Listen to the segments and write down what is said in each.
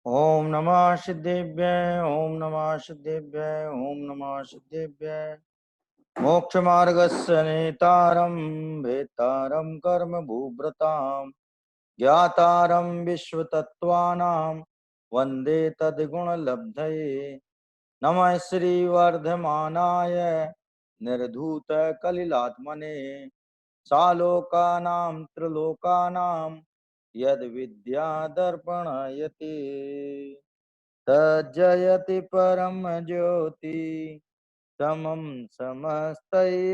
ओम नमः सिद्धेभ्य ओम नमः सिद्धेभ्य ओम नमः सिद्धेभ्य मोक्षमार्गस्य नेतारं भेतारं कर्म भूभृतां ज्ञातारं विश्वतत्त्वानां वन्दे तद्गुणलब्धये नमः श्रीवर्धमानाय निर्धूतकलिलात्मने सालोकानां त्रिलोकानां यद्विद्यादर्पणयति तज्जयति परम ज्योति समं समस्तैरनन्तपर्यायै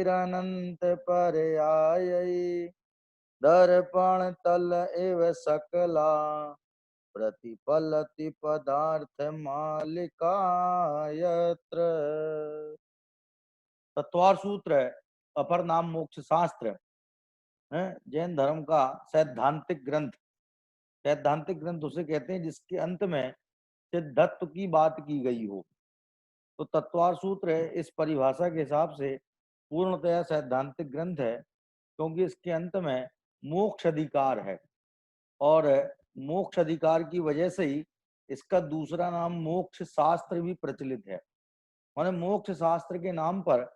दर्पण तल एव सकला प्रतिफलति पदार्थ मालिका यत्र। तत्वार सूत्र है, अपर नाम मोक्ष शास्त्र है, जैन धर्म का सैद्धांतिक ग्रंथ। सैद्धांतिक ग्रंथ उसे कहते हैं जिसके अंत में सिद्धत्व की बात की गई हो। तो तत्वार सूत्र इस परिभाषा के हिसाब से पूर्णतया सैद्धांतिक ग्रंथ है, क्योंकि इसके अंत में मोक्ष अधिकार है और मोक्ष अधिकार की वजह से ही इसका दूसरा नाम मोक्ष शास्त्र भी प्रचलित है। माने मोक्ष शास्त्र के नाम पर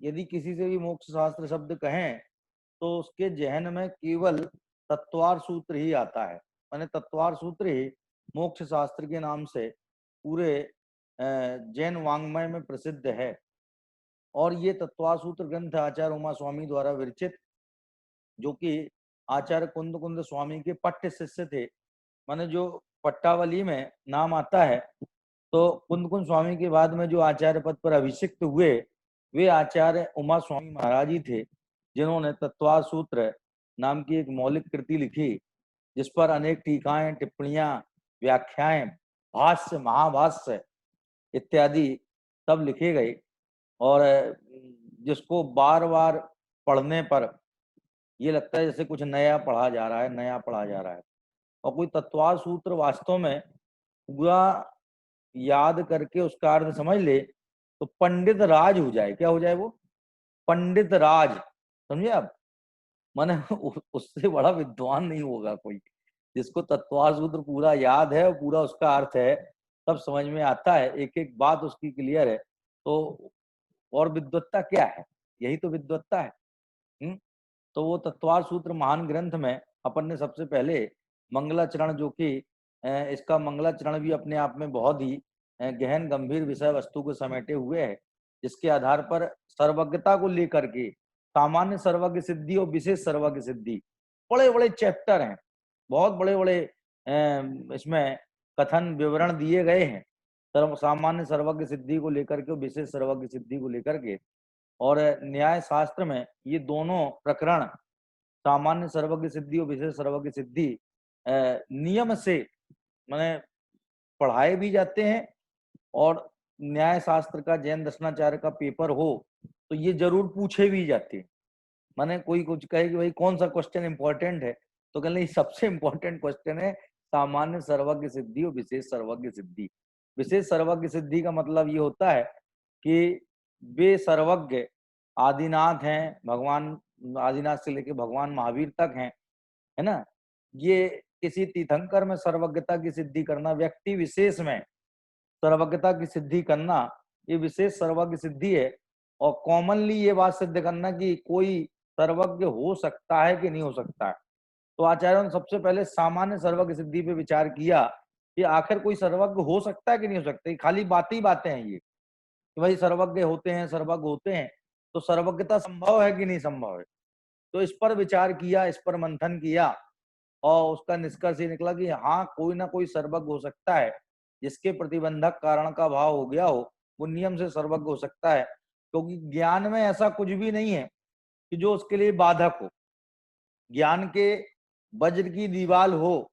यदि किसी से भी मोक्ष शास्त्र शब्द कहें तो उसके जहन में केवल तत्वार सूत्र ही आता है। माने तत्वार सूत्र ही मोक्ष शास्त्र के नाम से पूरे जैन वांग्मय में प्रसिद्ध है। और ये तत्वार सूत्र ग्रंथ आचार्य उमा स्वामी द्वारा विरचित, जो कि आचार्य कुंद कुंद स्वामी के पट्ट शिष्य थे। माने जो पट्टावली में नाम आता है तो कुंद कुंद स्वामी के बाद में जो आचार्य पद पर अभिषिक्त हुए वे आचार्य उमा स्वामी महाराज ही थे, जिन्होंने तत्वार सूत्र नाम की एक मौलिक कृति लिखी, जिस पर अनेक टीकाएं, टिप्पणियां, व्याख्याएं, भाष्य, महाभाष्य इत्यादि सब लिखे गए। और जिसको बार बार पढ़ने पर ये लगता है जैसे कुछ नया पढ़ा जा रहा है, नया पढ़ा जा रहा है। और कोई तत्वार सूत्र वास्तव में पूरा याद करके उसका अर्थ समझ ले तो पंडित राज हो जाए। क्या हो जाए वो? पंडित राज। समझे आप? माने उससे बड़ा विद्वान नहीं होगा कोई, जिसको तत्वार सूत्र पूरा याद है और पूरा उसका अर्थ है, सब समझ में आता है, एक एक बात उसकी क्लियर है। तो और विद्वत्ता क्या है? यही तो विद्वत्ता है। तो वो तत्वार सूत्र महान ग्रंथ में अपन ने सबसे पहले मंगलाचरण, जो कि इसका मंगलाचरण भी अपने आप में बहुत ही गहन गंभीर विषय वस्तु को समेटे हुए है, जिसके आधार पर सर्वज्ञता को लेकर के सामान्य सर्वज्ञ सिद्धि और विशेष सर्वज्ञ सिद्धि बड़े बड़े चैप्टर हैं, बहुत बड़े बड़े इसमें कथन विवरण दिए गए हैं सर्व सामान्य सर्वज्ञ सिद्धि को लेकर के, विशेष सर्वज्ञ सिद्धि को लेकर के। और न्याय शास्त्र में ये दोनों प्रकरण, सामान्य सर्वज्ञ सिद्धि और विशेष सर्वज्ञ सिद्धि, नियम से माने पढ़ाए भी जाते हैं। और न्याय शास्त्र का जैन दर्शनाचार्य का पेपर हो तो ये जरूर पूछे भी जाते हैं। माने कोई कुछ कहे कि भाई कौन सा क्वेश्चन इंपॉर्टेंट है, तो कहने सबसे इंपॉर्टेंट क्वेश्चन है सामान्य सर्वज्ञ सिद्धि और विशेष सर्वज्ञ सिद्धि। विशेष सर्वज्ञ सिद्धि का मतलब ये होता है कि वे सर्वज्ञ आदिनाथ हैं, भगवान आदिनाथ से लेके भगवान महावीर तक हैं, है ना। ये किसी तीर्थंकर में सर्वज्ञता की सिद्धि करना, व्यक्ति विशेष में सर्वज्ञता की सिद्धि करना, ये विशेष सर्वज्ञ सिद्धि है। और कॉमनली ये बात सिद्ध करना कि कोई सर्वज्ञ हो सकता है कि नहीं हो सकता है। तो आचार्यों ने सबसे पहले सामान्य सर्वज्ञ सिद्धि पे विचार किया कि आखिर कोई सर्वज्ञ हो सकता है कि नहीं हो सकता। खाली बातें ही बातें हैं ये कि भाई सर्वज्ञ होते हैं, सर्वज्ञ होते हैं, तो सर्वज्ञता संभव है कि नहीं संभव है। तो इस पर विचार किया, इस पर मंथन किया और उसका निष्कर्ष ये निकला कि हाँ, कोई ना कोई सर्वज्ञ हो सकता है, जिसके प्रतिबंधक कारण का भाव हो गया हो वो नियम से सर्वज्ञ हो सकता है। क्योंकि ज्ञान में ऐसा कुछ भी नहीं है कि जो उसके लिए बाधक हो। ज्ञान के वज्र की दीवाल हो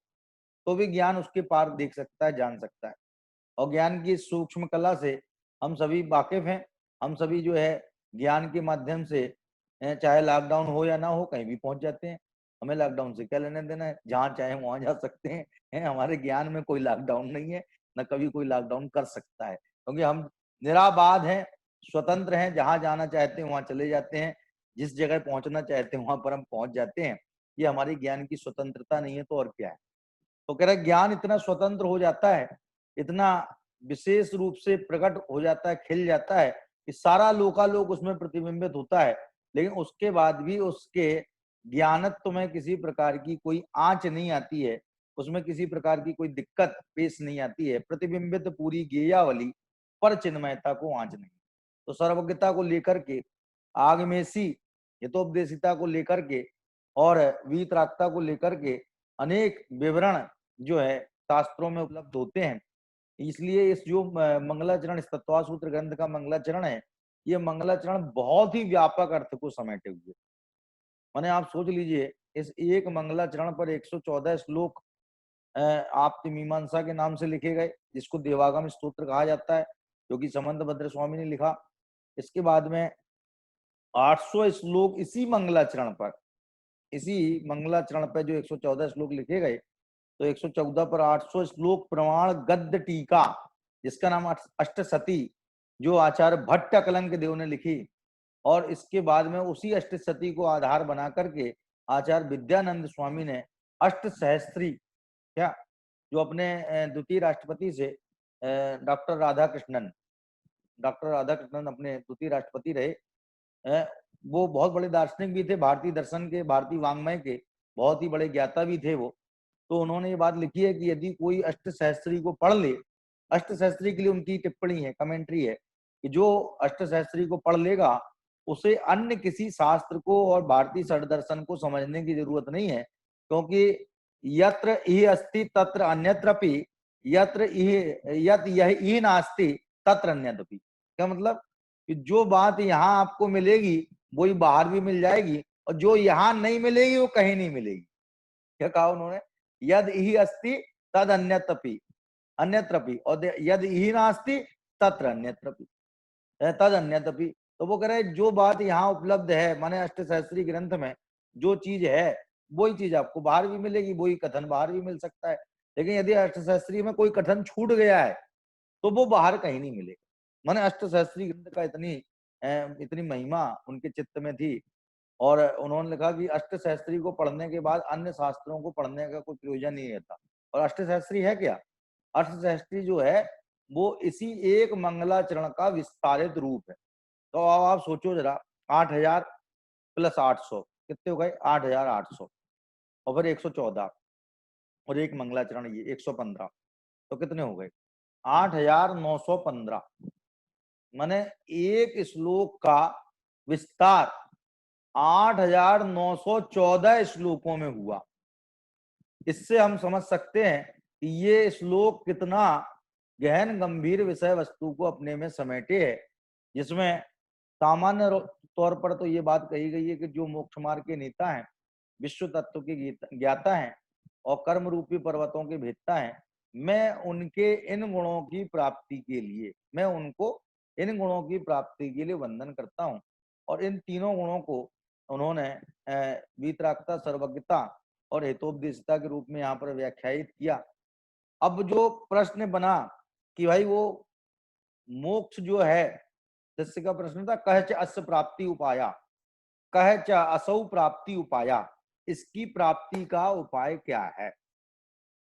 तो भी ज्ञान उसके पार देख सकता है, जान सकता है। और ज्ञान की सूक्ष्म कला से हम सभी वाकिफ हैं। हम सभी जो है ज्ञान के माध्यम से चाहे लॉकडाउन हो या ना हो कहीं भी पहुंच जाते हैं। हमें लॉकडाउन से क्या लेने देना है, जहां चाहे वहां जा सकते हैं। हमारे ज्ञान में कोई लॉकडाउन नहीं है, न कभी कोई लॉकडाउन कर सकता है, क्योंकि हम निराबाध हैं, स्वतंत्र हैं, जहां जाना चाहते हैं वहां चले जाते हैं, जिस जगह पहुंचना चाहते हैं वहां पर हम पहुंच जाते हैं। ये हमारी ज्ञान की स्वतंत्रता नहीं है तो और क्या है। तो कह रहा है ज्ञान इतना स्वतंत्र हो जाता है, इतना विशेष रूप से प्रकट हो जाता है, खिल जाता है कि सारा लोकालोक उसमें प्रतिबिंबित होता है, लेकिन उसके बाद भी उसके ज्ञानत्व में किसी प्रकार की कोई आंच नहीं आती है, उसमें किसी प्रकार की कोई दिक्कत पेश नहीं आती है। प्रतिबिंबित पूरी गेयावली पर चिन्मयता को आंच नहीं। तो सर्वज्ञता को लेकर के, आगमेसी हितोपदेशिता को लेकर के और वीतरागता को लेकर के अनेक विवरण जो है शास्त्रों में उपलब्ध होते हैं। इसलिए इस जो मंगलाचरण, इस तत्वासूत्र ग्रंथ का मंगलाचरण है, ये मंगलाचरण बहुत ही व्यापक अर्थ को समेटे हुए। माने आप सोच लीजिए, इस एक मंगलाचरण पर 114 श्लोक आप्त मीमांसा के नाम से लिखे गए, जिसको देवागम स्तोत्र कहा जाता है, जो कि समंत भद्र स्वामी ने लिखा। इसके बाद में 800 श्लोक इसी मंगलाचरण पर, इसी मंगलाचरण पर जो 114 श्लोक लिखे गए, तो 114 पर 800 श्लोक प्रमाण गद्य टीका, जिसका नाम अष्टसती, जो आचार्य भट्ट कलंक देव ने लिखी। और इसके बाद में उसी अष्टसती को आधार बना करके आचार्य विद्यानंद स्वामी ने अष्ट सहस्त्री, क्या, जो अपने द्वितीय राष्ट्रपति से डॉक्टर राधाकृष्णन, डॉक्टर राधाकृष्णन अपने द्वितीय राष्ट्रपति रहे। वो बहुत बड़े दार्शनिक भी थे, भारतीय दर्शन के, भारतीय वांग्मय के बहुत ही बड़े ज्ञाता भी थे वो। तो उन्होंने ये बात लिखी है कि यदि कोई अष्ट सहस्त्री को पढ़ ले, अष्ट सहस्त्री के लिए उनकी टिप्पणी है, कमेंट्री है, कि जो अष्ट सहस्त्री को पढ़ लेगा उसे अन्य किसी शास्त्र को और भारतीय षड दर्शन को समझने की जरूरत नहीं है, क्योंकि यत्र इह अस्ति तत्र अन्यत्रपि, यत्र इह यत यह इह नास्ति तत्र अन्यदपि। क्या मतलब कि जो बात यहाँ आपको मिलेगी वही बाहर भी मिल जाएगी, और जो यहाँ नहीं मिलेगी वो कहीं नहीं मिलेगी। क्या कहा उन्होंने? यद ही अस्ति तद अन्यत्रपि, अन्यत्रपि, और यद ही नास्ति तत्र अन्यत्रपि, तद अन्यत्रपि। तो वो कह रहे जो बात यहाँ उपलब्ध है, माने अष्टसहस्त्री ग्रंथ में जो चीज है वही चीज आपको बाहर भी मिलेगी, वही कथन बाहर भी मिल सकता है। लेकिन यदि अष्टसहस्त्री में कोई कथन छूट गया है तो वो बाहर कहीं नहीं मिलेगा। माने अष्टसहस्त्री ग्रंथ का इतनी महिमा उनके चित्त में थी, और उन्होंने लिखा कि अष्ट सहस्त्री को पढ़ने के बाद अन्य शास्त्रों को पढ़ने का कोई प्रयोजन नहीं रहता। और अष्ट सहस्त्री है क्या? अष्ट सहस्त्री जो है वो इसी एक मंगलाचरण का विस्तारित रूप है। तो अब आप सोचो जरा, 8000 प्लस 800 कितने हो गए? 8800, और फिर 114 और एक मंगलाचरण ये 115, तो कितने हो गए? 8915। माने एक श्लोक का विस्तार 8914 श्लोकों में हुआ। इससे हम समझ सकते हैं कि ये श्लोक कितना गहन गंभीर विषय वस्तु को अपने में समेटे है, जिसमें सामान्य तौर पर तो ये बात कही गई है कि जो मोक्ष मार्ग के नेता हैं, विश्व तत्व के ज्ञाता हैं और कर्म रूपी पर्वतों के भेदता हैं, मैं उनके इन गुणों की प्राप्ति के लिए, मैं उनको इन गुणों की प्राप्ति के लिए वंदन करता हूँ। और इन तीनों गुणों को उन्होंने वीतरागता, सर्वज्ञता और हितोपदेशिता के रूप में यहाँ पर व्याख्यायित किया। अब जो प्रश्न बना कि भाई वो मोक्ष जो है, शिष्य का प्रश्न था, कह च अस्य प्राप्ति उपाया, कह च असौ प्राप्ति उपाया, इसकी प्राप्ति का उपाय क्या है?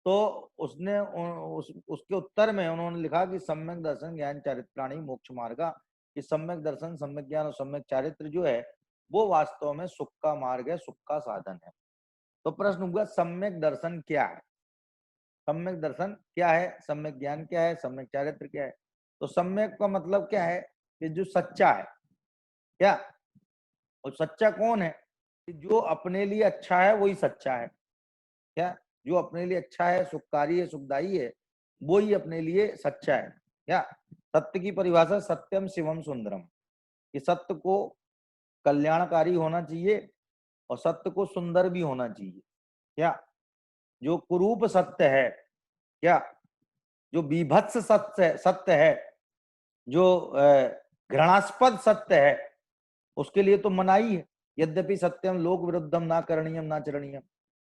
तो उसने उसके उत्तर में उन्होंने लिखा कि सम्यक दर्शन ज्ञान चारित्राणी मोक्ष मार्गा, कि सम्यक दर्शन, सम्यक ज्ञान और सम्यक चारित्र जो है वो वास्तव में सुख का मार्ग है, सुख का साधन है। तो प्रश्न हुआ सम्यक दर्शन क्या है? सम्यक दर्शन क्या है? सम्यक ज्ञान क्या है? सम्यक चारित्र क्या है? तो सम्यक का मतलब क्या है? कि जो सच्चा है, क्या? और सच्चा कौन है? कि जो अपने लिए अच्छा है वही सच्चा है। क्या? जो अपने लिए अच्छा है, सुखकारी है, सुखदायी है, वो ही अपने लिए सच्चा है। क्या? सत्य की परिभाषा सत्यम शिवम सुंदरम, कि सत्य को कल्याणकारी होना चाहिए और सत्य को सुंदर भी होना चाहिए। क्या? जो कुरूप सत्य है, क्या, जो बीभत्स सत्य है, जो घृणास्पद सत्य है, उसके लिए तो मनाही है। यद्यपि सत्यम लोक विरुद्धम ना करणीयम ना चरणीयम,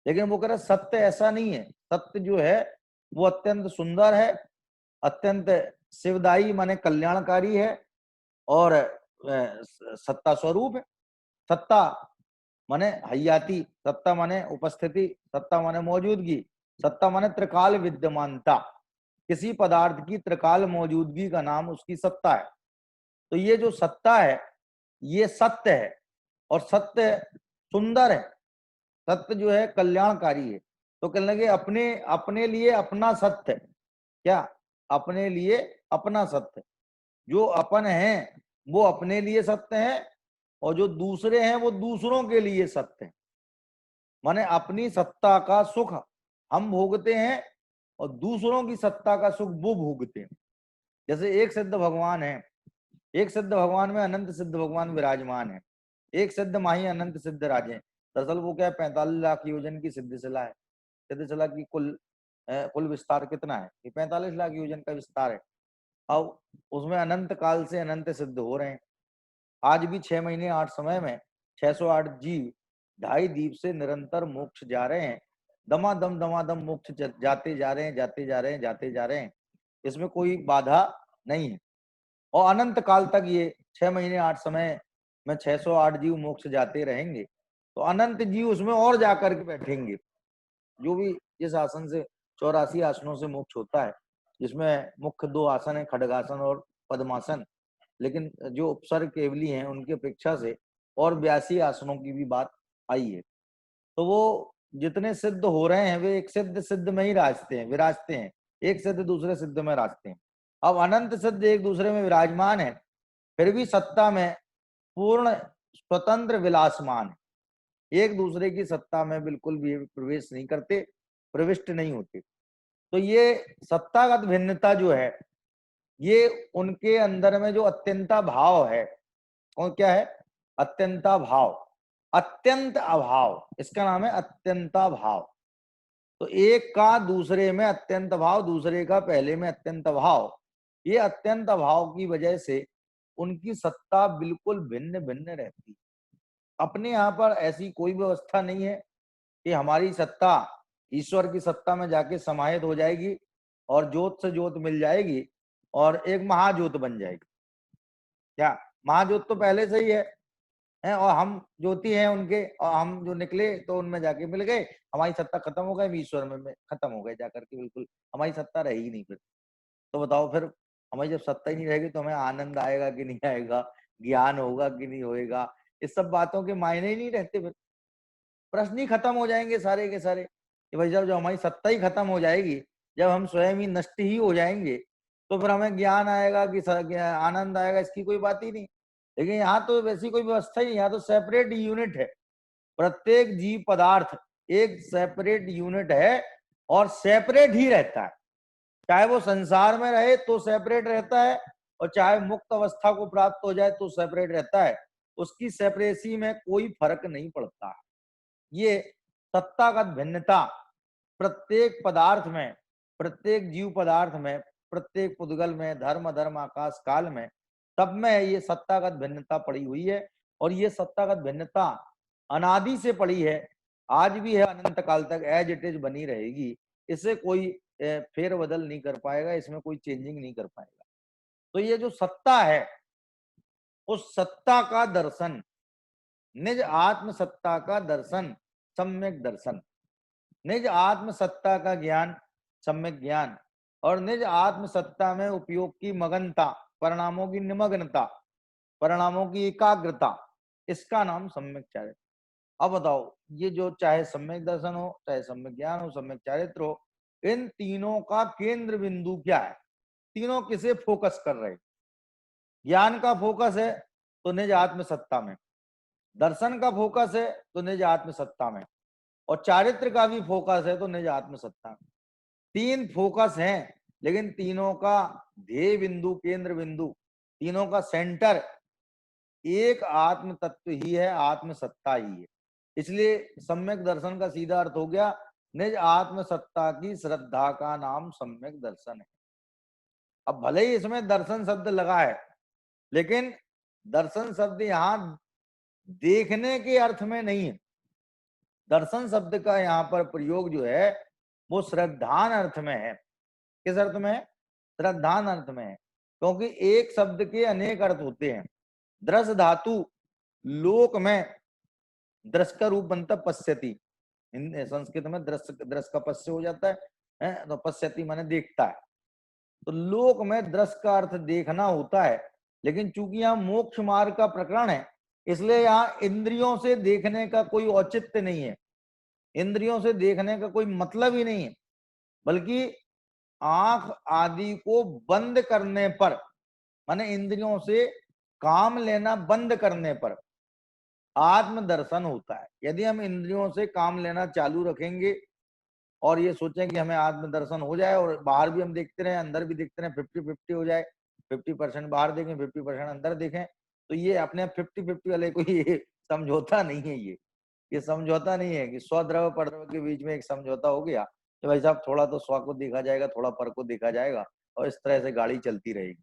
लेकिन वो कह रहे सत्य ऐसा नहीं है। सत्य जो है वो अत्यंत सुंदर है, अत्यंत शिवदायी माने कल्याणकारी है, और सत्ता स्वरूप है। सत्ता माने हयाती, सत्ता माने उपस्थिति, सत्ता माने मौजूदगी, सत्ता माने त्रिकाल विद्यमानता, किसी पदार्थ की त्रिकाल मौजूदगी का नाम उसकी सत्ता है। तो ये जो सत्ता है ये सत्य है, और सत्य सुंदर है, सत्य जो है कल्याणकारी है। तो कहने लगे अपने अपने लिए अपना सत्य, क्या अपने लिए अपना सत्य, जो अपन है वो अपने लिए सत्य है, और जो दूसरे हैं वो दूसरों के लिए सत्य है। माने अपनी सत्ता का सुख हम भोगते हैं और दूसरों की सत्ता का सुख वो भोगते हैं। जैसे एक सिद्ध भगवान है, एक सिद्ध भगवान में अनंत सिद्ध भगवान विराजमान है, एक सिद्ध माही अनंत सिद्ध राजे। दरअसल वो क्या है, 45 लाख योजन की सिद्धशिला है। सिद्धशिला की कुल विस्तार कितना है, ये 45 लाख योजन का विस्तार है। अब उसमें अनंत काल से अनंत सिद्ध हो रहे हैं। आज भी 6 महीने 8 समय में 608 जीव 2.5 दीप से निरंतर मोक्ष जा रहे हैं। दमादम मोक्ष जाते जा रहे हैं, जाते जा रहे हैं, जाते जा रहे हैं। इसमें कोई बाधा नहीं है, और अनंत काल तक ये 6 महीने 8 समय में 608 जीव मोक्ष जाते रहेंगे। तो अनंत जीव उसमें और जाकर के बैठेंगे। जो भी जिस आसन से 84 आसनों से मोक्ष होता है, जिसमें मुख्य 2 आसन है, खड्गासन और पद्मासन, लेकिन जो उपसर्ग केवली हैं उनकी अपेक्षा से और 82 आसनों की भी बात आई है। तो वो जितने सिद्ध हो रहे हैं वे एक सिद्ध सिद्ध में ही विराजते हैं, एक सिद्ध दूसरे सिद्ध में राजते हैं। अब अनंत सिद्ध एक दूसरे में विराजमान है, फिर भी सत्ता में पूर्ण स्वतंत्र विलासमान है, एक दूसरे की सत्ता में बिल्कुल भी प्रवेश नहीं करते, प्रविष्ट नहीं होते। तो ये सत्तागत भिन्नता जो है, ये उनके अंदर में जो अत्यंता भाव है, और क्या है, अत्यंता भाव, अत्यंत अभाव, इसका नाम है अत्यंता भाव। तो एक का दूसरे में अत्यंत भाव, दूसरे का पहले में अत्यंत भाव, ये अत्यंत भाव की वजह से उनकी सत्ता बिल्कुल भिन्न भिन्न रहती है। अपने यहाँ पर ऐसी कोई व्यवस्था नहीं है कि हमारी सत्ता ईश्वर की सत्ता में जाके समाहित हो जाएगी और ज्योत से ज्योत मिल जाएगी और एक महाज्योत बन जाएगी। क्या महाज्योत तो पहले से ही है, और हम ज्योति हैं उनके, और हम जो निकले तो उनमें जाके मिल गए, हमारी सत्ता खत्म हो गई, ईश्वर में खत्म हो गए जाकर के, बिल्कुल हमारी सत्ता रही नहीं फिर। तो बताओ फिर हमारी जब सत्ता ही नहीं रहेगी तो हमें आनंद आएगा कि नहीं आएगा, ज्ञान होगा कि नहीं होएगा, इस सब बातों के मायने ही नहीं रहते। फिर प्रश्न ही खत्म हो जाएंगे सारे के सारे कि भाई जब हमारी सत्ता ही खत्म हो जाएगी, जब हम स्वयं ही नष्ट ही हो जाएंगे, तो फिर हमें ज्ञान आएगा कि आनंद आएगा, इसकी कोई बात ही नहीं। लेकिन यहाँ तो वैसी कोई व्यवस्था ही नहीं, यहाँ तो सेपरेट यूनिट है, प्रत्येक जीव पदार्थ एक सेपरेट यूनिट है और सेपरेट ही रहता है। चाहे वो संसार में रहे तो सेपरेट रहता है, और चाहे मुक्त अवस्था को प्राप्त हो जाए तो सेपरेट रहता है। उसकी सेपरेसी में कोई फर्क नहीं पड़ता है। ये सत्तागत भिन्नता प्रत्येक पदार्थ में, प्रत्येक जीव पदार्थ में, प्रत्येक पुद्गल में, धर्म धर्म आकाश काल में, सब में ये सत्तागत भिन्नता पड़ी हुई है। और ये सत्तागत भिन्नता अनादि से पड़ी है, आज भी है, अनंत काल तक एज इट इज बनी रहेगी। इसे कोई फेर बदल नहीं कर पाएगा, इसमें कोई चेंजिंग नहीं कर पाएगा। तो ये जो सत्ता है, उस सत्ता का दर्शन, निज आत्म सत्ता का दर्शन, सम्यक दर्शन, निज आत्म सत्ता का ज्ञान, सम्यक ज्ञान, और निज आत्म सत्ता में उपयोग की मगनता, परिणामों की निमग्नता, परिणामों की एकाग्रता, इसका नाम सम्यक चारित्र। अब बताओ, ये जो चाहे सम्यक दर्शन हो, चाहे सम्यक ज्ञान हो, सम्यक चारित्र हो, इन तीनों का केंद्र बिंदु क्या है? तीनों किसे फोकस कर रहे? ज्ञान का फोकस है तो निज आत्म सत्ता में, दर्शन का फोकस है तो निज आत्म सत्ता में, और चारित्र का भी फोकस है तो निज आत्म सत्ता में। तीन फोकस हैं, लेकिन तीनों का ध्येय बिंदु, केंद्र बिंदु, तीनों का सेंटर एक आत्म तत्व ही है, आत्म सत्ता ही है। इसलिए सम्यक दर्शन का सीधा अर्थ हो गया, निज आत्म सत्ता की श्रद्धा का नाम सम्यक दर्शन है। अब भले ही इसमें दर्शन शब्द लगा है, लेकिन दर्शन शब्द यहाँ देखने के अर्थ में नहीं है। दर्शन शब्द का यहाँ पर प्रयोग जो है वो श्रद्धान अर्थ में है। किस अर्थ में है? श्रद्धान अर्थ में है, क्योंकि एक शब्द के अनेक अर्थ होते हैं। दृश धातु लोक में दृश का रूप बनता पश्यति, संस्कृत में दृश्य दृश्य का पश्य हो जाता है, तो पश्यति माने देखता है। तो लोक में दृश्य का अर्थ देखना होता है, लेकिन चूंकि यहाँ मोक्ष मार्ग का प्रकरण है, इसलिए यहाँ इंद्रियों से देखने का कोई औचित्य नहीं है, इंद्रियों से देखने का कोई मतलब ही नहीं है, बल्कि आंख आदि को बंद करने पर, माने इंद्रियों से काम लेना बंद करने पर आत्म दर्शन होता है। यदि हम इंद्रियों से काम लेना चालू रखेंगे और ये सोचें कि हमें आत्म दर्शन हो जाए और बाहर भी हम देखते रहे, अंदर भी देखते रहे, 50-50 हो जाए, 50% बाहर देखें, 50% अंदर देखें, तो ये अपने 50-50 वाले कोई ये समझौता नहीं है। ये समझौता नहीं है कि स्वद्रव परद्रव के बीच में एक समझौता हो गया कि भाई साहब थोड़ा तो स्व को देखा जाएगा, थोड़ा पर को देखा जाएगा और इस तरह से गाड़ी चलती रहेगी।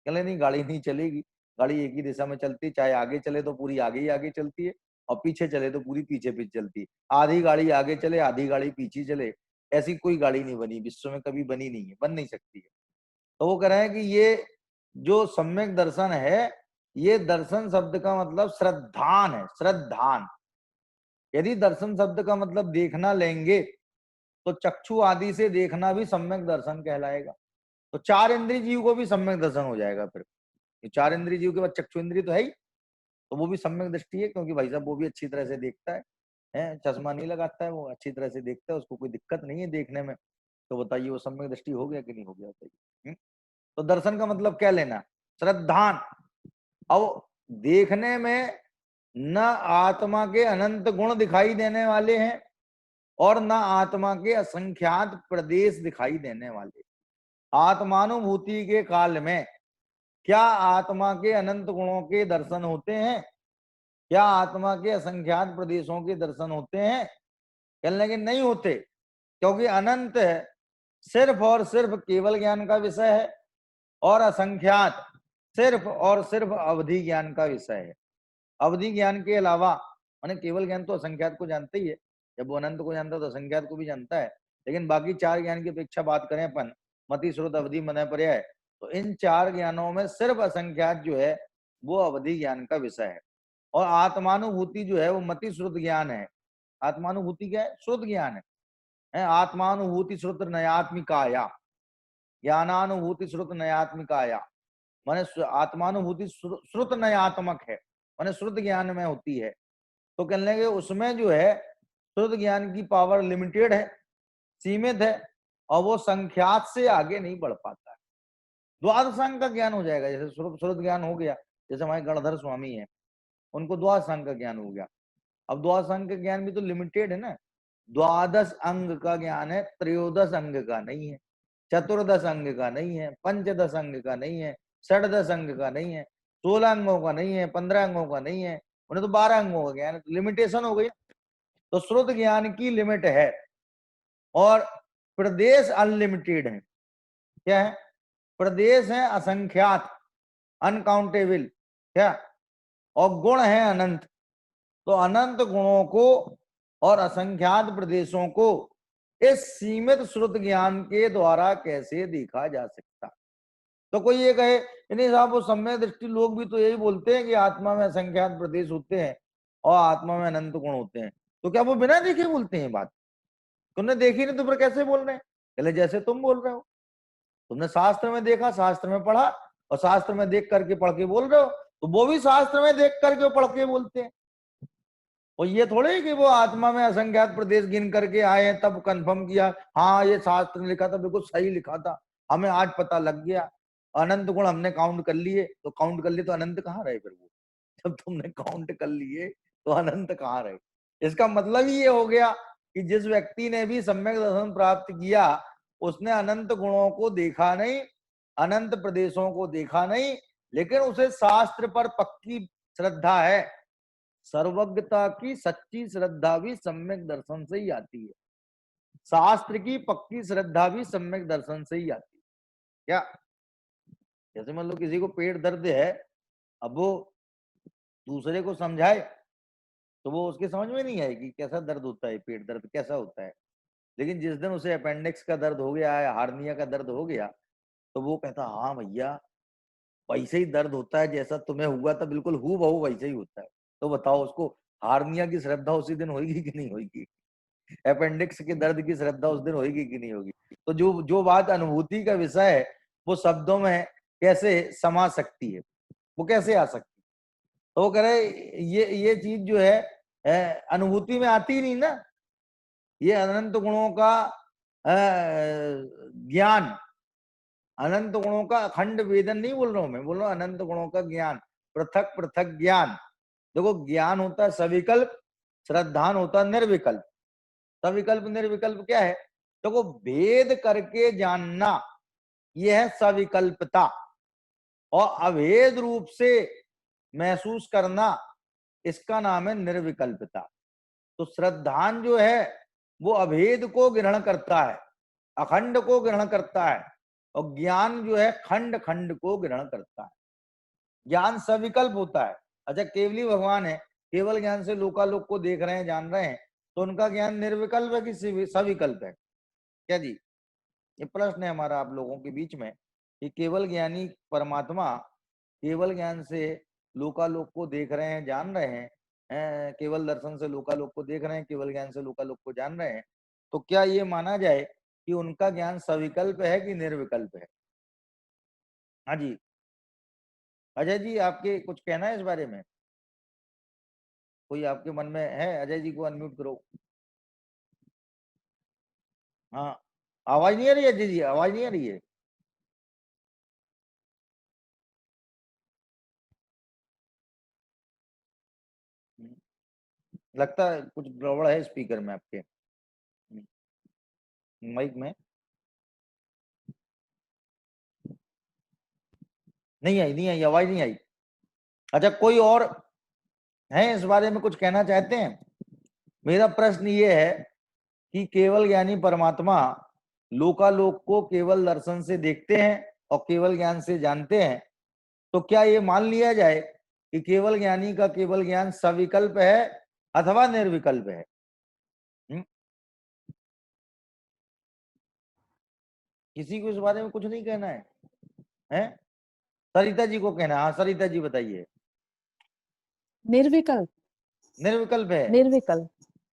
कहले नहीं, गाड़ी नहीं चलेगी, गाड़ी एक ही दिशा में चलती है, चाहे आगे चले तो पूरी आगे ही आगे चलती है और पीछे चले तो पूरी पीछे पीछे चलती है। आधी गाड़ी आगे चले, आधी गाड़ी पीछे चले, ऐसी कोई गाड़ी नहीं बनी, विश्व में कभी बनी नहीं है, बन नहीं सकती है। तो वो कह रहे हैं कि ये जो सम्यक दर्शन है, ये दर्शन शब्द का मतलब श्रद्धान है, श्रद्धान। यदि दर्शन शब्द का मतलब देखना लेंगे तो चक्षु आदि से देखना भी सम्यक दर्शन कहलाएगा, तो चार इंद्रिय जीव को भी सम्यक दर्शन हो जाएगा। फिर ये चार इंद्रिय जीव के बाद चक्षु इंद्रिय तो है ही, तो वो भी सम्यक दृष्टि है, क्योंकि भाई साहब वो भी अच्छी तरह से देखता है, चश्मा नहीं लगाता है, वो अच्छी तरह से देखता है, उसको कोई दिक्कत नहीं है देखने में। तो बताइए वो सम्यक दृष्टि हो गया कि नहीं हो गया, बताइए। तो दर्शन का मतलब क्या लेना, श्रद्धान। अब देखने में न आत्मा के अनंत गुण दिखाई देने वाले हैं और न आत्मा के असंख्यात प्रदेश दिखाई देने वाले। आत्मानुभूति के काल में क्या आत्मा के अनंत गुणों के दर्शन होते हैं, क्या आत्मा के असंख्यात प्रदेशों के दर्शन होते हैं? कहने लगे नहीं होते, क्योंकि अनंत सिर्फ और सिर्फ केवल ज्ञान का विषय है और असंख्यात सिर्फ और सिर्फ अवधि ज्ञान का विषय है। अवधि ज्ञान के अलावा, माने केवल ज्ञान तो असंख्यात को जानते ही है, जब वो अनंत को जानता है तो असंख्यात को भी जानता है, लेकिन बाकी चार ज्ञान की अपेक्षा बात करें अपन, मति श्रुत अवधि मनय पर्याय, तो इन चार ज्ञानों में सिर्फ असंख्यात जो है वो अवधि ज्ञान का विषय है। और आत्मानुभूति जो है वो मति श्रुत ज्ञान है। आत्मानुभूति क्या है? श्रुत ज्ञान है। आत्मानुभूति श्रुत नयात्मिकाया, ज्ञानानुभूति श्रुत नयात्मिकाया, माने आत्मानुभूति श्रुत नयात्मक है, माने श्रुत ज्ञान में होती है। तो कहने लगे उसमें जो है श्रुत ज्ञान की पावर लिमिटेड है, सीमित है, और वो संख्यात से आगे नहीं बढ़ पाता है। द्वादशांग का ज्ञान हो जाएगा, जैसे श्रुत ज्ञान हो गया, जैसे हमारे गणधर स्वामी है, उनको द्वादशांग का ज्ञान हो गया। अब द्वादशांग का ज्ञान भी तो लिमिटेड है ना, द्वादश अंग का ज्ञान है, त्रयोदश अंग का नहीं है, चतुर्दश अंग का नहीं है, पंचदश अंग का नहीं है, षडदश अंग का नहीं है, 16 अंगों का नहीं है, 15 अंगों का नहीं है, उन्हें तो 12 अंगों का ज्ञान है, लिमिटेशन हो गई। तो श्रुत ज्ञान की लिमिट है और प्रदेश अनलिमिटेड है। क्या है? प्रदेश है असंख्यात, अनकाउंटेबल, क्या, और गुण है अनंत। तो अनंत गुणों को और असंख्यात प्रदेशों को इस सीमित श्रुत ज्ञान के द्वारा कैसे देखा जा सकता? तो कोई ये कहे नहीं साहब वो सम्यक दृष्टि लोग भी तो यही बोलते हैं कि आत्मा में असंख्यात प्रदेश होते हैं और आत्मा में अनंत गुण होते हैं, तो क्या वो बिना देखे बोलते हैं बात? तुमने देखी नहीं तो फिर कैसे बोल रहे हैं? पहले जैसे तुम बोल रहे हो, तुमने शास्त्र में देखा, शास्त्र में पढ़ा, और शास्त्र में देख करके पढ़ के बोल रहे हो, तो वो भी शास्त्र में देख करके पढ़ के बोलते हैं। और ये थोड़े कि वो आत्मा में असंख्यात प्रदेश गिन करके आए हैं तब कंफर्म किया, हाँ ये शास्त्र ने लिखा था बिल्कुल सही लिखा था, हमें आज पता लग गया, अनंत गुण हमने काउंट कर लिए। तो काउंट कर लिए तो अनंत कहाँ रहे फिर वो? जब तुमने काउंट कर लिए तो अनंत कहाँ रहे? इसका मतलब ही ये हो गया कि जिस व्यक्ति ने भी सम्यक दर्शन प्राप्त किया उसने अनंत गुणों को देखा नहीं, अनंत प्रदेशों को देखा नहीं, लेकिन उसे शास्त्र पर पक्की श्रद्धा है। सर्वज्ञता की सच्ची श्रद्धा भी सम्यक दर्शन से ही आती है, शास्त्र की पक्की श्रद्धा भी सम्यक दर्शन से ही आती है। क्या? जैसे मान लो किसी को पेट दर्द है, अब वो दूसरे को समझाए तो वो उसके समझ में नहीं आएगी कैसा दर्द होता है, पेट दर्द कैसा होता है। लेकिन जिस दिन उसे अपेंडिक्स का दर्द हो गया है, हार्निया का दर्द हो गया, तो वो कहता हाँ भैया वैसे ही दर्द होता है जैसा तुम्हें हुआ था, बिल्कुल हूबहू वैसे ही होता है। तो बताओ उसको हार्निया की श्रद्धा उसी दिन होगी कि नहीं होगी? अपेंडिक्स के दर्द की श्रद्धा उस दिन होगी कि नहीं होगी। तो जो जो बात अनुभूति का विषय है वो शब्दों में कैसे समा सकती है, वो कैसे आ सकती है? तो वो कह रहे ये चीज जो है अनुभूति में आती ही नहीं ना। ये अनंत गुणों का ज्ञान, अनंत गुणों का अखंड वेदन नहीं बोल रहा हूं मैं, बोल रहा हूं अनंत गुणों का ज्ञान, पृथक पृथक ज्ञान। देखो ज्ञान होता है सविकल्प, श्रद्धान होता है निर्विकल्प। सविकल्प निर्विकल्प क्या है? देखो भेद करके जानना यह है सविकल्पता, और अभेद रूप से महसूस करना इसका नाम है निर्विकल्पता। तो श्रद्धान जो है वो अभेद को ग्रहण करता है, अखंड को ग्रहण करता है, और ज्ञान जो है खंड खंड को ग्रहण करता है। ज्ञान सविकल्प होता है। अच्छा केवली भगवान है, केवल ज्ञान से लोकालोक को देख रहे हैं, जान रहे हैं, तो उनका ज्ञान निर्विकल्प है कि सविकल्प है? क्या जी, ये प्रश्न है हमारा आप लोगों के बीच में कि केवल ज्ञानी परमात्मा केवल ज्ञान से लोकालोक को देख रहे हैं, जान रहे हैं, केवल दर्शन से लोकालोक को देख रहे हैं, केवल ज्ञान से लोकालोक को जान रहे हैं, तो क्या ये माना जाए कि उनका ज्ञान सविकल्प है कि निर्विकल्प है? हाँ जी, अजय जी आपके कुछ कहना है इस बारे में? कोई आपके मन में है? अजय जी को अनम्यूट करो। हाँ, आवाज नहीं आ रही है अजय जी? आवाज नहीं आ रही है? लगता है कुछ गड़बड़ है स्पीकर में आपके, माइक में। नहीं आई, नहीं आई, आवाज नहीं आई। अच्छा कोई और है इस बारे में कुछ कहना चाहते हैं? मेरा प्रश्न ये है कि केवल ज्ञानी परमात्मा लोकालोक को केवल दर्शन से देखते हैं और केवल ज्ञान से जानते हैं, तो क्या ये मान लिया जाए कि केवल ज्ञानी का केवल ज्ञान सविकल्प है अथवा निर्विकल्प है? किसी को इस बारे में कुछ नहीं कहना है? हैं? सरिता जी को कहना है। हाँ सरिता जी बताइए। निर्विकल्प। निर्विकल्प है। निर्विकल्प।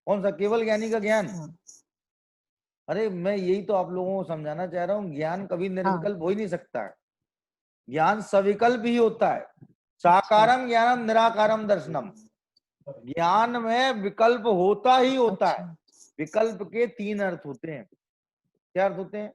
कौन सा? केवल ज्ञानी का ज्ञान? हाँ। अरे मैं यही तो आप लोगों को समझाना चाह रहा हूँ, ज्ञान कभी हाँ। निर्विकल्प हो ही नहीं सकता है। ज्ञान सविकल्प ही होता है। अच्छा। साकारम ज्ञानम निराकारम दर्शनम। ज्ञान में विकल्प होता ही होता है। अच्छा। विकल्प के तीन अर्थ होते हैं। क्या अर्थ होते हैं?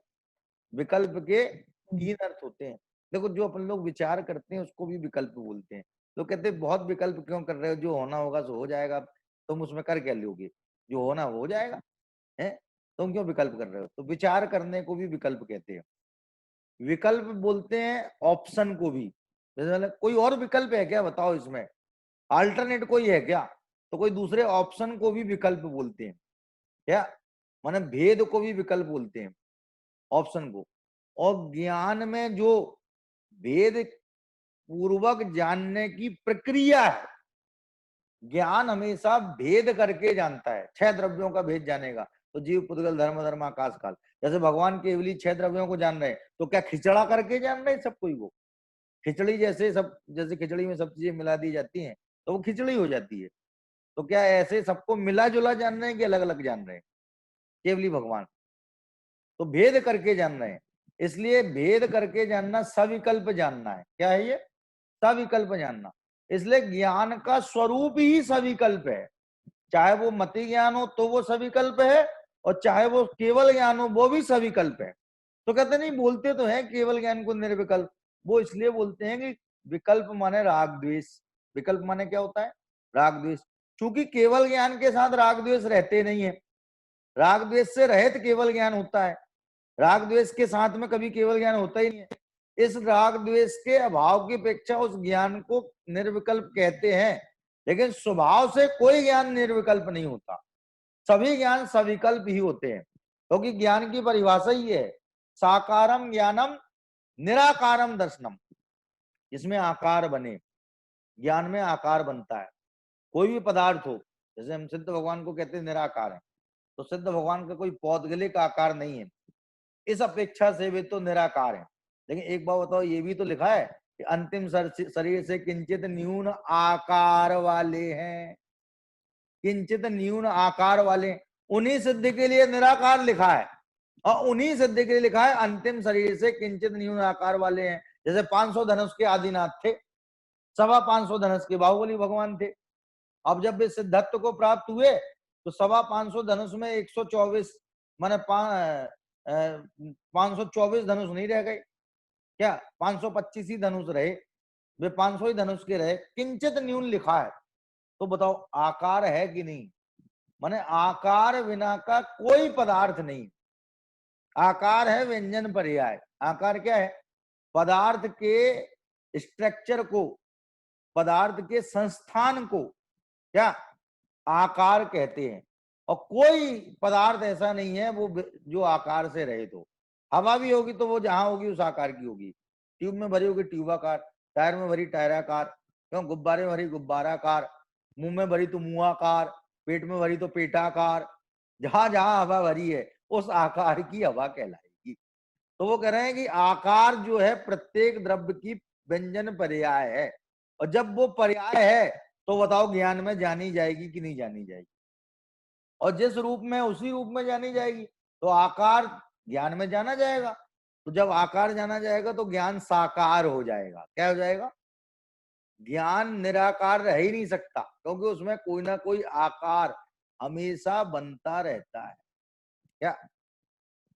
विकल्प के तीन अर्थ होते हैं। देखो जो अपन लोग विचार करते हैं उसको भी विकल्प बोलते हैं। लोग कहते हैं बहुत विकल्प क्यों कर रहे हो, जो होना होगा सो हो जाएगा, तुम उसमें कर क्या लोगे, जो होना हो जाएगा है, तुम क्यों विकल्प कर रहे हो? तो विचार करने को भी विकल्प कहते हैं। विकल्प बोलते हैं ऑप्शन को भी। जैसे मतलब कोई और विकल्प है क्या, बताओ इसमें अल्टरनेट कोई है क्या? तो कोई दूसरे ऑप्शन को भी विकल्प बोलते हैं। क्या माने? भेद को भी विकल्प बोलते हैं, ऑप्शन को। और ज्ञान में जो भेद पूर्वक जानने की प्रक्रिया है, ज्ञान हमेशा भेद करके जानता है। छह द्रव्यों का भेद जानेगा तो जीव पुद्गल धर्म धर्म आकाश काल। जैसे भगवान केवली छह द्रव्यों को जान रहे हैं, तो क्या खिचड़ा करके जान रहे हैं सब कोई? वो खिचड़ी जैसे सब, जैसे खिचड़ी में सब चीजें मिला दी जाती हैं तो वो खिचड़ी हो जाती है। तो क्या ऐसे सबको मिला जुला जान रहे हैं कि अलग अलग जान रहे हैं? केवली भगवान तो भेद करके जान रहे हैं। इसलिए भेद करके जानना सविकल्प जानना है। क्या है ये? सविकल्प जानना। इसलिए ज्ञान का स्वरूप ही सविकल्प है। चाहे वो मति ज्ञान हो तो वो सविकल्प है, और चाहे वो केवल ज्ञान हो वो भी सविकल्प है। तो कहते नहीं, बोलते तो हैं केवल ज्ञान को निर्विकल्प, वो इसलिए बोलते हैं कि विकल्प माने राग द्वेष। विकल्प माने क्या होता है? राग द्वेष। क्योंकि केवल ज्ञान के साथ राग द्वेष रहते नहीं है, राग द्वेष से रहित केवल ज्ञान होता है। राग द्वेष के साथ में कभी केवल ज्ञान होता ही नहीं है। इस राग द्वेष के अभाव की अपेक्षा उस ज्ञान को निर्विकल्प कहते हैं। लेकिन स्वभाव से कोई ज्ञान निर्विकल्प नहीं होता, सभी ज्ञान सविकल्प ही होते हैं। क्योंकि ज्ञान की परिभाषा ही है साकारम ज्ञानम निराकारम दर्शनम। इसमें आकार बने, ज्ञान में आकार बनता है। कोई भी पदार्थ हो, जैसे हम सिद्ध भगवान को कहते हैं निराकार है, तो सिद्ध भगवान का कोई पौधगलिक आकार नहीं है, इस अपेक्षा से वे तो निराकार है। लेकिन एक बात बताओ, ये भी तो लिखा है कि अंतिम शरीर से किंचित न्यून आकार वाले हैं, किंचित न्यून आकार वाले। उन्हीं सिद्धि के लिए निराकार लिखा है, और उन्हीं सिद्धि के लिए लिखा है अंतिम शरीर से किंचित न्यून आकार वाले हैं। जैसे 500 धनुष के आदिनाथ थे, 525 धनुष के बाहुबली भगवान थे। अब जब वे सिद्धत्व को प्राप्त हुए तो 525 धनुष में 124 माने 524 धनुष नहीं रह गए क्या, 525 ही धनुष रहे, वे 500 ही धनुष के रहे, किंचित न्यून लिखा है। तो बताओ आकार है कि नहीं? माने आकार बिना का कोई पदार्थ नहीं। आकार है व्यंजन पर्याय। आकार क्या है? पदार्थ के स्ट्रक्चर को, पदार्थ के संस्थान को क्या आकार कहते हैं। और कोई पदार्थ ऐसा नहीं है वो जो आकार से रहित हो। हवा भी होगी तो वो जहां होगी उस आकार की होगी। ट्यूब में भरी होगी ट्यूबाकार, टायर में भरी टायराकार, क्यों गुब्बारे में भरी गुब्बाराकार, मुंह में भरी तो मुंहाकार, पेट में भरी तो पेटाकार, जहां जहां हवा भरी है उस आकार की हवा कहलाएगी। तो वो कह रहे हैं कि आकार जो है प्रत्येक द्रव्य की व्यंजन पर्याय है, और जब वो पर्याय है तो बताओ ज्ञान में जानी जाएगी कि नहीं जानी जाएगी? और जिस रूप में उसी रूप में जानी जाएगी। तो आकार ज्ञान में जाना जाएगा, तो जब आकार जाना जाएगा तो ज्ञान साकार हो जाएगा। क्या हो जाएगा? ज्ञान निराकार रह ही नहीं सकता, क्योंकि उसमें कोई ना कोई आकार हमेशा बनता रहता है। क्या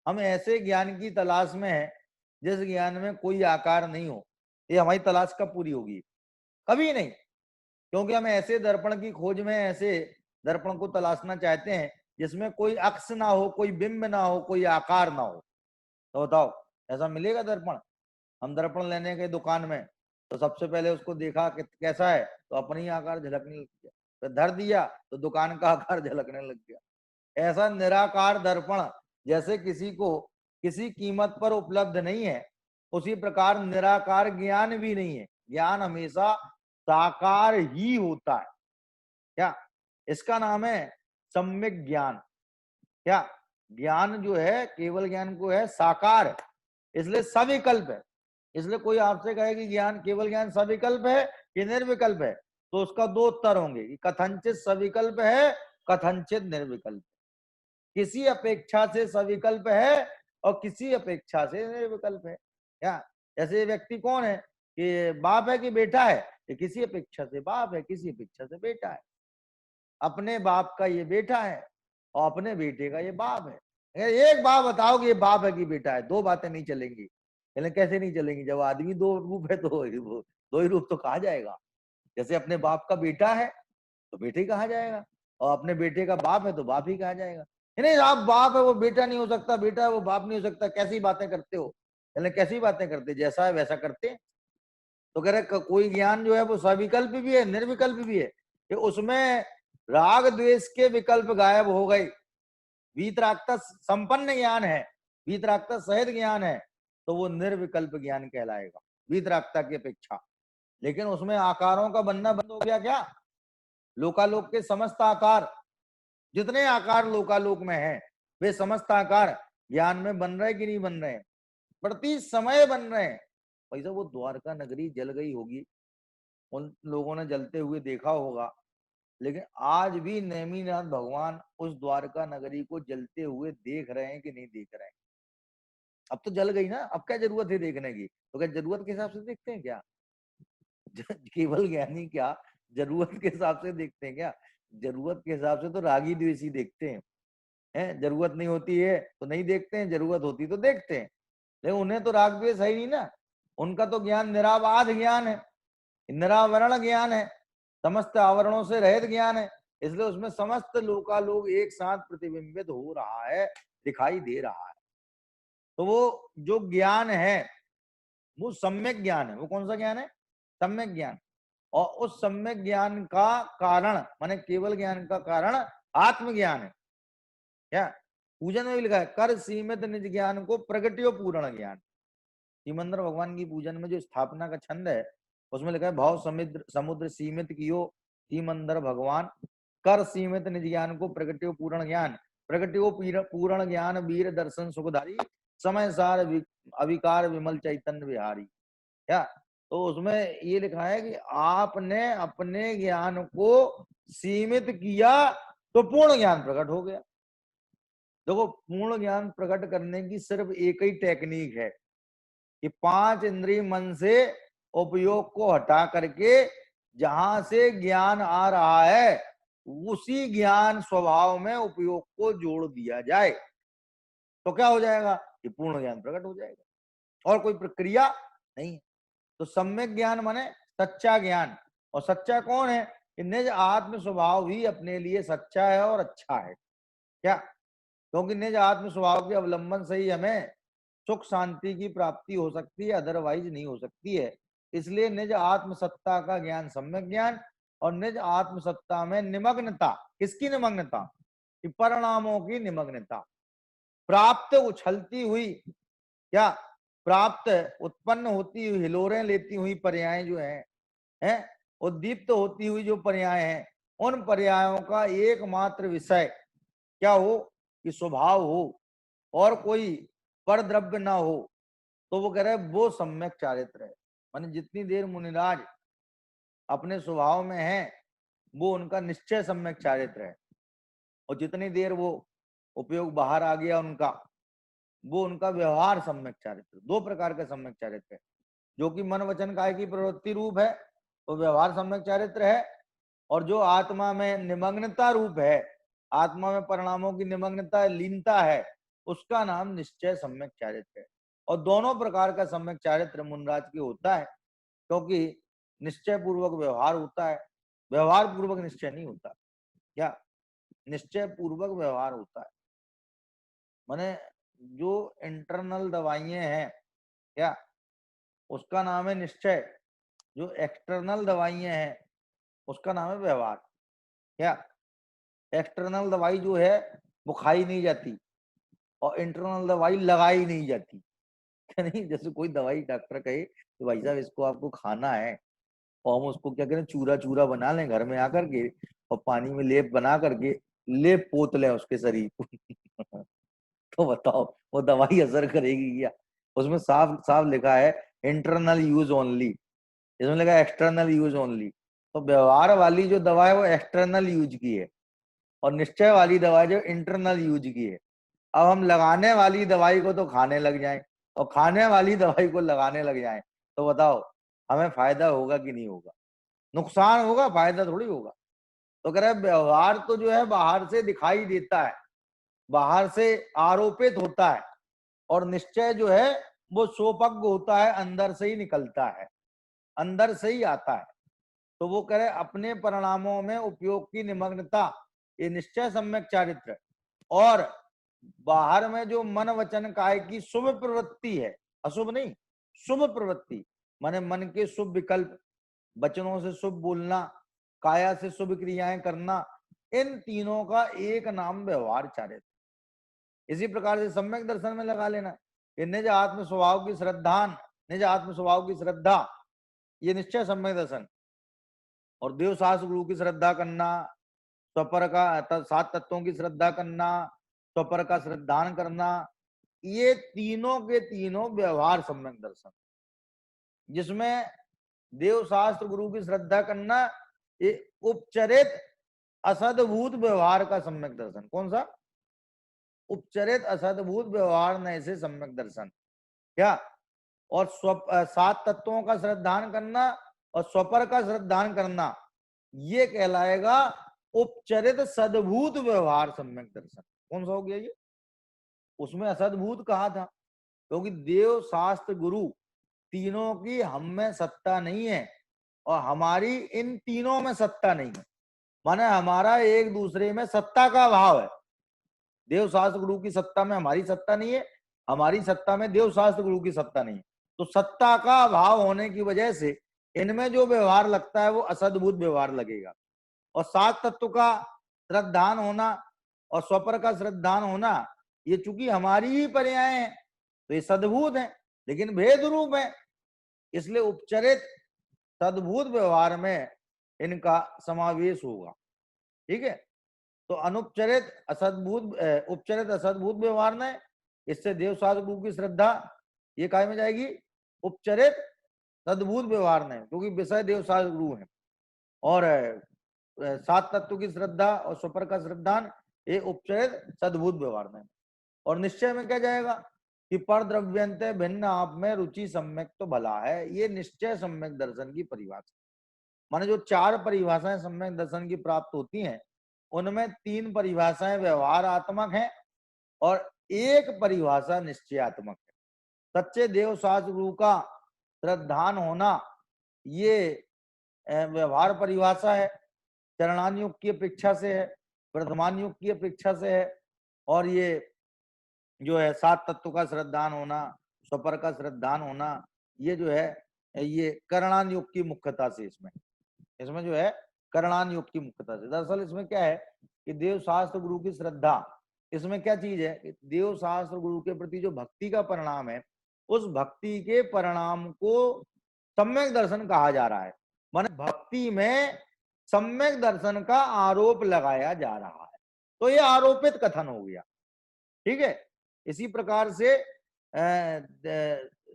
हम ऐसे ज्ञान की तलाश में हैं जिस ज्ञान में कोई आकार नहीं हो? ये हमारी तलाश कब पूरी होगी? कभी नहीं, क्योंकि हम ऐसे दर्पण की खोज में, ऐसे दर्पण को तलाशना चाहते हैं जिसमें कोई अक्ष ना हो, कोई बिंब ना हो, कोई आकार ना हो। तो बताओ ऐसा मिलेगा दर्पण? हम दर्पण लेने गए दुकान में तो सबसे पहले उसको देखा कि कैसा है, तो अपनी आकार झलकने लग गया, फिर धर दिया तो दुकान का आकार झलकने लग गया। ऐसा निराकार दर्पण जैसे किसी को किसी कीमत पर उपलब्ध नहीं है, उसी प्रकार निराकार ज्ञान भी नहीं है। ज्ञान हमेशा साकार ही होता है। क्या इसका नाम है? सम्यक ज्ञान। क्या ज्ञान जो है केवल ज्ञान को है साकार, इसलिए सविकल्प है। इसलिए कोई आपसे कहे कि ज्ञान केवल ज्ञान सविकल्प है कि निर्विकल्प है, तो उसका दो उत्तर होंगे कि कथनचित सविकल्प है, कथनचित निर्विकल्प। किसी अपेक्षा से सविकल्प है और किसी अपेक्षा से निर्विकल्प है। क्या जैसे व्यक्ति कौन है कि बाप है कि बेटा है? कि किसी अपेक्षा से बाप है, किसी अपेक्षा से बेटा है। अपने बाप का ये बेटा है और अपने बेटे का ये बाप है। एक बात बताओ कि ये बाप है कि बेटा है, दो बातें नहीं चलेंगी। कैसे नहीं चलेंगी? जब आदमी दो रूप है तो वो दो ही रूप तो कहा जाएगा। जैसे अपने बाप का बेटा है तो बेटे कहा जाएगा, और अपने बेटे का बाप है तो बाप ही कहा जाएगा। नहीं, आप बाप है वो बेटा नहीं हो सकता, बेटा है वो बाप नहीं हो सकता, कैसी बातें करते हो? कैसी बातें करते? जैसा है वैसा करते। तो कह रहे कोई ज्ञान जो है वो सविकल्प भी है, निर्विकल्प भी है, कि उसमें राग द्वेष के विकल्प गायब हो गए। वीतरागता संपन्न ज्ञान है, वीतरागता सहित ज्ञान है, तो वो निर्विकल्प ज्ञान कहलाएगा वीतरागता की अपेक्षा। लेकिन उसमें आकारों का बनना बंद हो गया। क्या लोकालोक के समस्त आकार, जितने आकार लोकालोक में है, वे समस्त आकार ज्ञान में बन रहे कि नहीं बन रहे? प्रति समय बन रहे हैं। वैसे वो द्वारका नगरी जल गई होगी, उन लोगों ने जलते हुए देखा होगा, लेकिन आज भी नेमिनाथ भगवान उस द्वारका नगरी को जलते हुए देख रहे हैं कि नहीं देख रहे हैं? अब तो जल गई ना, अब क्या जरूरत है देखने की? तो क्या जरूरत के हिसाब से देखते हैं क्या? केवल ज्ञानी क्या जरूरत के हिसाब से देखते हैं क्या? जरूरत के हिसाब से तो रागी द्वेषी देखते हैं। जरूरत नहीं होती है तो नहीं देखते हैं, जरूरत होती तो देखते हैं। लेकिन उन्हें तो राग द्वेष है ही नहीं ना। उनका तो ज्ञान निराबाध ज्ञान है, निरावरण ज्ञान है, समस्त आवरणों से रहित ज्ञान है। इसलिए उसमें समस्त लोकालोक एक साथ प्रतिबिंबित हो रहा है, दिखाई दे रहा है। तो वो जो ज्ञान है वो सम्यक ज्ञान है। वो कौन सा ज्ञान है? सम्यक ज्ञान। और उस सम्यक ज्ञान का कारण माने केवल ज्ञान का कारण आत्मज्ञान है। क्या पूजन में भी लिखा है, कर सीमित निज ज्ञान को प्रगटियो पूर्ण ज्ञान। सिमंदर भगवान की पूजन में जो स्थापना का छंद है उसमें लिखा है, भाव समुद्र समुद्र सीमित कियो सिमंदर भगवान, कर सीमित निज ज्ञान को प्रगटियो पूर्ण ज्ञान, प्रगटियो पूर्ण ज्ञान वीर दर्शन सुखधारी, समय सार अविकार विमल चैतन्य विहारी। क्या तो उसमें ये लिखा है कि आपने अपने ज्ञान को सीमित किया तो पूर्ण ज्ञान प्रकट हो गया। देखो पूर्ण ज्ञान प्रकट करने की सिर्फ एक ही टेक्निक है कि 5 इंद्रिय मन से उपयोग को हटा करके जहां से ज्ञान आ रहा है उसी ज्ञान स्वभाव में उपयोग को जोड़ दिया जाए तो क्या हो जाएगा, ये पूर्ण ज्ञान प्रकट हो जाएगा। और कोई प्रक्रिया नहीं। तो सम्यक ज्ञान माने सच्चा ज्ञान। और सच्चा कौन है, कि निज आत्म स्वभाव ही अपने लिए सच्चा है और अच्छा है। क्या, क्योंकि निज आत्म स्वभाव के अवलंबन से ही हमें सुख शांति की प्राप्ति हो सकती है, अदरवाइज नहीं हो सकती है। इसलिए निज आत्म सत्ता का ज्ञान सम्यक ज्ञान। और निज आत्म सत्ता में निमग्नता, किसकी निमग्नता, कि परिणामों की निमग्नता, प्राप्त उछलती हुई, क्या, प्राप्त उत्पन्न होती हुई हिलोरें लेती हुई पर्याय जो हैं उद्दीप्त होती हुई जो पर्याय हैं, उन पर्यायों का एकमात्र विषय क्या हो, कि स्वभाव हो और कोई पर द्रव्य ना हो। तो वो कह रहे हैं वो सम्यक चारित्र है। माने जितनी देर मुनिराज अपने स्वभाव में है वो उनका निश्चय सम्यक चारित्र है, और जितनी देर वो उपयोग बाहर आ गया उनका, वो उनका व्यवहार सम्यक चारित्र। दो प्रकार का सम्यक चारित्र है, जो कि मन वचन काय की प्रवृत्ति रूप है तो व्यवहार सम्यक चारित्र है, और जो आत्मा में निमग्नता रूप है, आत्मा में परिणामों की निमग्नता लीनता है, उसका नाम निश्चय सम्यक चारित्र है। और दोनों प्रकार का सम्यक चारित्र मुनराज के होता है, क्योंकि निश्चय पूर्वक व्यवहार होता है, व्यवहार पूर्वक निश्चय नहीं होता। क्या, निश्चय पूर्वक व्यवहार होता है। माने जो इंटरनल दवाइयां हैं, क्या, उसका नाम है निश्चय। जो एक्सटर्नल दवाइयां हैं उसका नाम है व्यवहार। क्या, एक्सटर्नल दवाई जो है वो खाई नहीं जाती और इंटरनल दवाई लगाई नहीं जाती। क्या नहीं, जैसे कोई दवाई डॉक्टर कहे तो भाई साहब इसको आपको खाना है, और हम उसको क्या करें, चूरा चूरा बना लें घर में आकर के, और पानी में लेप बना करके लेप पोत लें उसके शरीर को। तो बताओ वो दवाई असर करेगी क्या? उसमें साफ साफ लिखा है इंटरनल यूज ओनली, इसमें लिखा है एक्सटर्नल यूज ओनली। तो व्यवहार वाली जो दवा है वो एक्सटर्नल यूज की है, और निश्चय वाली दवा जो इंटरनल यूज की है। अब हम लगाने वाली दवाई को तो खाने लग जाएं और खाने वाली दवाई को लगाने लग जाएं, तो बताओ हमें फायदा होगा कि नहीं होगा? नुकसान होगा, फायदा थोड़ी होगा। तो कह रहे व्यवहार तो जो है बाहर से दिखाई देता है, बाहर से आरोपित होता है, और निश्चय जो है वो सोपज्ञ होता है, अंदर से ही निकलता है, अंदर से ही आता है। तो वो कह रहे अपने परिणामों में उपयोग की निमग्नता, ये निश्चय सम्यक चारित्र। और बाहर में जो मन वचन काय की शुभ प्रवृत्ति है, अशुभ नहीं, शुभ प्रवृत्ति, माने मन के शुभ विकल्प, वचनों से शुभ बोलना, काया से शुभ क्रियाएं करना, इन तीनों का एक नाम व्यवहार चारित्र। इसी प्रकार से सम्यक दर्शन में लगा लेना, ये निज आत्म स्वभाव की श्रद्धान, निज आत्म स्वभाव की श्रद्धा, ये निश्चय सम्यक दर्शन। और देव शास्त्र गुरु की श्रद्धा करना, स्वपर का 7 तत्वों की श्रद्धा करना, स्वपर का श्रद्धान करना, ये तीनों के तीनों व्यवहार सम्यक दर्शन। जिसमें देव शास्त्र गुरु की श्रद्धा करना ये उपचरित असदभूत व्यवहार का सम्यक दर्शन। कौन सा? उपचरित असदभूत व्यवहार न से सम्यक दर्शन। क्या, और 7 तत्वों का श्रद्धान करना और स्वपर का श्रद्धान करना, ये कहलाएगा उपचरित सद्भूत व्यवहार सम्यक दर्शन। कौन सा हो गया ये? उसमें असद्भूत कहा था क्योंकि देव शास्त्र गुरु तीनों की हम में सत्ता नहीं है और हमारी इन तीनों में सत्ता नहीं है। माने हमारा एक दूसरे में सत्ता का अभाव है। देव शास्त्र गुरु की सत्ता में हमारी सत्ता नहीं है, हमारी सत्ता में देव शास्त्र गुरु की सत्ता नहीं है। तो सत्ता का अभाव होने की वजह से इनमें जो व्यवहार लगता है वो असद्भुत व्यवहार लगेगा। और 7 तत्व का श्रद्धान होना और स्वपर का श्रद्धान होना, ये चूंकि हमारी ही पर्याय है तो ये सद्भूत है, लेकिन भेद रूप है, इसलिए उपचरित सद्भूत व्यवहार में इनका समावेश होगा। ठीक है, तो अनुपचरित असद्भूत उपचरित असद्भूत व्यवहार ने, इससे देव शास्त्र गुरु की श्रद्धा ये काय में जाएगी? उपचरित सद्भूत व्यवहार ने, क्योंकि विषय देव शास्त्र गुरु है। और 7 तत्व की श्रद्धा और स्वपर का श्रद्धान ये उपचरित सद्भूत व्यवहार में। और निश्चय में क्या जाएगा कि पर द्रव्यंत भिन्न आप में रुचि सम्यक तो भला है। ये निश्चय सम्यक दर्शन की परिभाषा, माने जो 4 परिभाषाएं सम्यक दर्शन की प्राप्त होती हैं, उनमें 3 परिभाषाएं व्यवहारात्मक हैं और एक परिभाषा निश्चयात्मक है। सच्चे देव शास्त्र गुरु का श्रद्धान होना ये व्यवहार परिभाषा है, चरणान युग की अपेक्षा से है, वर्तमान युग की अपेक्षा से है, और ये जो है 7 तत्व का श्रद्धान होना, स्वपर का श्रद्धान होना, ये जो है ये करणान युग की मुख्यता से इसमें जो है करणान युग की मुख्यता से। दरअसल इसमें क्या है कि देव शास्त्र गुरु की श्रद्धा, इसमें क्या चीज है, देव शास्त्र गुरु के प्रति जो भक्ति का परिणाम है, उस भक्ति के परिणाम को सम्यक दर्शन कहा जा रहा है। माने भक्ति में सम्यक दर्शन का आरोप लगाया जा रहा है, तो ये आरोपित कथन हो गया। ठीक है, इसी प्रकार से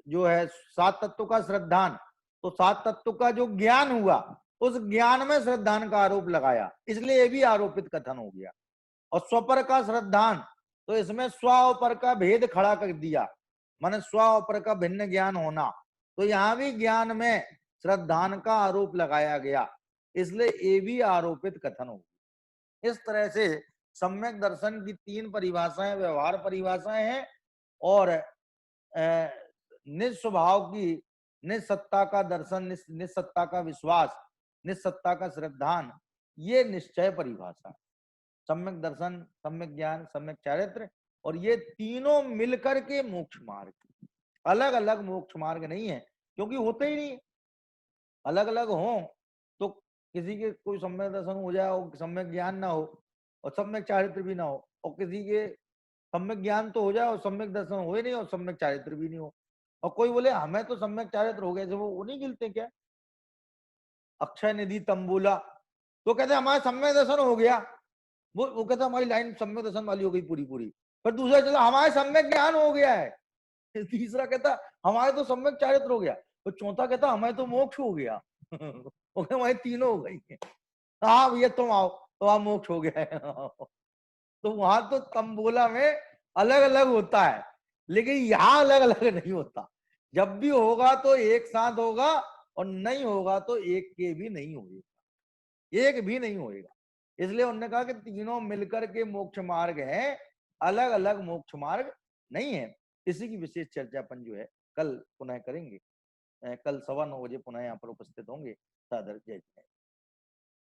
जो है 7 तत्व का श्रद्धान, तो 7 तत्व का जो ज्ञान हुआ, उस ज्ञान में श्रद्धान का आरोप लगाया, इसलिए ये भी आरोपित कथन हो गया। और स्वपर का श्रद्धान, तो इसमें स्व और पर का भेद खड़ा कर दिया, माने स्व और पर का भिन्न ज्ञान होना, तो यहां भी ज्ञान में श्रद्धान का आरोप लगाया गया, इसलिए ये भी आरोपित कथन हो गया। इस तरह से सम्यक दर्शन की 3 परिभाषाएं व्यवहार परिभाषाएं हैं, और निस्वभाव की निस्सत्ता का दर्शन, निस्सत्ता का विश्वास, निस्सत्ता का श्रद्धान, ये निश्चय परिभाषा। सम्यक दर्शन, सम्यक ज्ञान, सम्यक चारित्र, और ये तीनों मिलकर के मोक्ष मार्ग, अलग अलग मोक्ष मार्ग नहीं है, क्योंकि होते ही नहीं। अलग अलग हो तो किसी के कोई सम्यक दर्शन हो जाए और सम्यक ज्ञान ना हो, और सम्यक चारित्र भी ना हो, और किसी के सम्यक ज्ञान तो हो जाए और सम्यक दर्शन हो ही नहीं और सम्यक चारित्र भी नहीं हो, और कोई बोले हमें तो सम्यक चारित्र हो गया, जब वो नहीं गिलते क्या अक्षय निधि तंबूला, तो कहते हमारा सम्यक दर्शन हो गया, वो कहता हमारी लाइन सम्यक दर्शन वाली हो गई पूरी पूरी। पर दूसरा चला हमारे सम्यक ज्ञान हो गया है, तीसरा कहता हमारे तो सम्यक चारित्र हो गया, तो चौथा कहता हमें तो मोक्ष हो गया। हमारे तीनों हो गई है। हाँ भैया तुम आओ, तो वहां मोक्ष हो गया है। तो वहां तो तंबोला में अलग अलग होता है, लेकिन यहाँ अलग अलग नहीं होता। जब भी होगा तो एक साथ होगा, और नहीं होगा तो एक के भी नहीं होगा, एक भी नहीं होगा। इसलिए उन्होंने कहा कि तीनों मिलकर के मोक्ष मार्ग हैं, अलग अलग मोक्ष मार्ग नहीं है। इसी की विशेष चर्चा अपन जो है कल पुनः करेंगे। कल 9:15 बजे पुनः यहाँ पर उपस्थित होंगे। सादर जय जय।